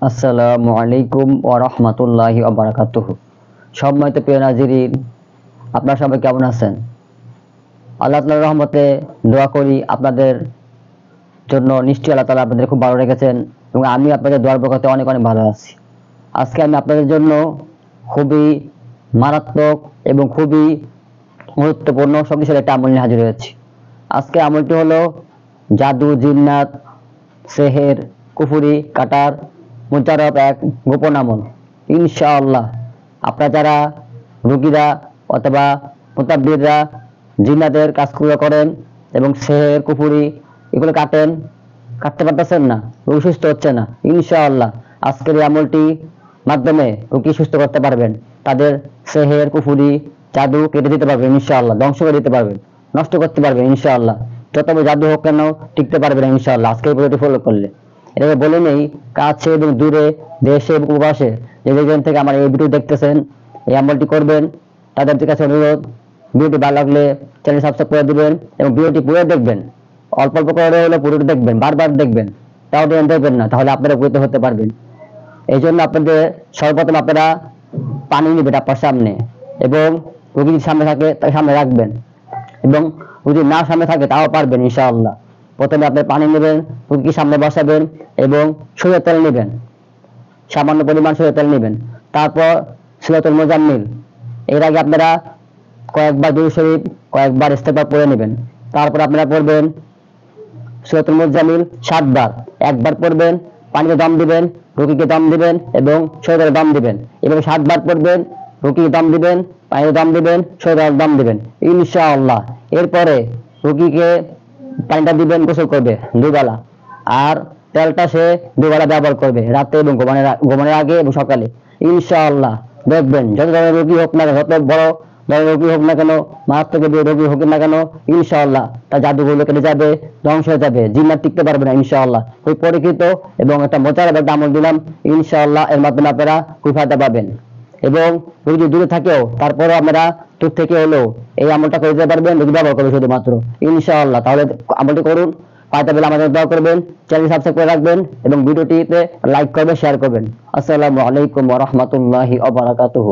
আসসালামু আলাইকুম ওয়া রাহমাতুল্লাহি ওয়া বারাকাতুহু। সম্মানিত প্রিয় নাজিরিন, আপনারা সবাই কেমন আছেন? আল্লাহ তাআলার রহমতে দোয়া করি আপনাদের জন্য। নিশ্চয়ই আল্লাহ তাআলা আপনাদের খুব ভালো রেখেছেন এবং আমি আপনাদের দোয়ার বরকতে অনেক অনেক ভালো আছি। আজকে আমি আপনাদের জন্য খুবই মারাত্মক এবং খুবই গুরুত্বপূর্ণ শক্তিশালী একটা আমল নিয়ে হাজির হয়েছি। আজকে আমলটি হলো জাদু, জিন্নাত, সেহের, কুফুরি কাটার মুজাররব এক গোপন আমল। ইনশাআল্লাহ আপনারা যারা রোগীরা অথবা মুতাব্বিররা জিন্নাতের কাজগুলো করেন এবং সেহের, কুফুরি এগুলো কাটতে পারতেছেন না, রোগী সুস্থ হচ্ছে না, ইনশাআল্লাহ আজকের এই আমলটি মাধ্যমে রোগী সুস্থ করতে পারবেন। তাদের সেহের, কুফুরি, জাদু কেটে দিতে পারবেন ইনশাআল্লাহ, ধ্বংস করে দিতে পারবেন, নষ্ট করতে পারবেন ইনশাআল্লাহ। যত বড় জাদু হোক কেন টিকতে পারবে না ইনশাআল্লাহ আজকে এই ভিডিওটি ফলো করলে। এটাকে বলে নেই, কাছে এবং দূরে, দেশে এবং প্রবাসে যে যেখান থেকে আমার এই ভিডিও দেখতেছেন, এই আমলটি করবেন। তাদের কাছে অনুরোধ, ভিডিওটি ভালো লাগলে চ্যানেল সাবস্ক্রাইব করে দিবেন এবং ভিডিওটি পুরো দেখবেন। অল্প অল্প করে হলে পুরোটি দেখবেন, বারবার দেখবেন, তাও দেখবেন না, তাহলে আপনারা উপকৃত হতে পারবেন। এই জন্য আপনাদের সর্বপ্রথম আপনারা পানি নেবেন আপনার সামনে এবং রোগী যদি সামনে থাকে তাকে সামনে রাখবেন এবং যদি না সামনে থাকে তাও পারবেন ইনশাআল্লাহ। প্রথমে আপনি পানি নেবেন, রোগীকে সামনে বসাবেন এবং সরিষার তেল নেবেন, সামান্য পরিমাণ সরিষার তেল নেবেন। তারপর সূরাতুল মুজাম্মিল, এর আগে আপনারা কয়েকবার দুরূদ শরীফ, কয়েকবার ইস্তেগফার পড়ে নেবেন। তারপর আপনারা পড়বেন সূরাতুল মুজাম্মিল 7 বার, একবার পড়বেন, পানিতে দম দিবেন, রোগীকে দম দিবেন এবং শরীরে দম দিবেন। এভাবে 7 বার পড়বেন, রোগীকে দম দিবেন, পানিতে দম দিবেন, শরীরে দম দিবেন ইনশাআল্লাহ। এরপরে রোগীকে পানিটা দিবেন, গোসল করবে দুবেলা, আর তেলটা সে দুবেলা ব্যবহার করবে, রাতে এবং ঘুমানোর আগে এবং সকালে ইনশাআল্লাহ। দেখবেন যত ধরনের রোগী হোক না, যত বড় ধরনের রোগী হোক না কেন, মারাত্মক রোগী হোক না কেন, ইনশাআল্লাহ তার জাদুগুলো কেটে যাবে, ধ্বংস হয়ে যাবে, জিন্নাত টিকতে পারবে না ইনশাআল্লাহ। ওই পরীক্ষিত এবং একটা মোজাররব একটা আমল দিলাম ইনশাআল্লাহ, এর মাধ্যমে আপনারা খুব ফায়দা পাবেন। এবং রোগী দূরে থাকেও তারপরে আপনারা দূর থেকে হলেও এই আমলটা করে দিতে পারবেন, রোগী ব্যবহার করবে শুধুমাত্র ইনশাআল্লাহ। তাহলে আমলটি করুন, ফায়দা পেলে আমাদের দোয়া করবেন, চ্যানেল সাবস্ক্রাইব করে রাখবেন এবং ভিডিওটিতে লাইক করবেন, শেয়ার করবেন। আসসালামু আলাইকুম ওয়া রাহমাতুল্লাহি ওয়া বারাকাতুহু।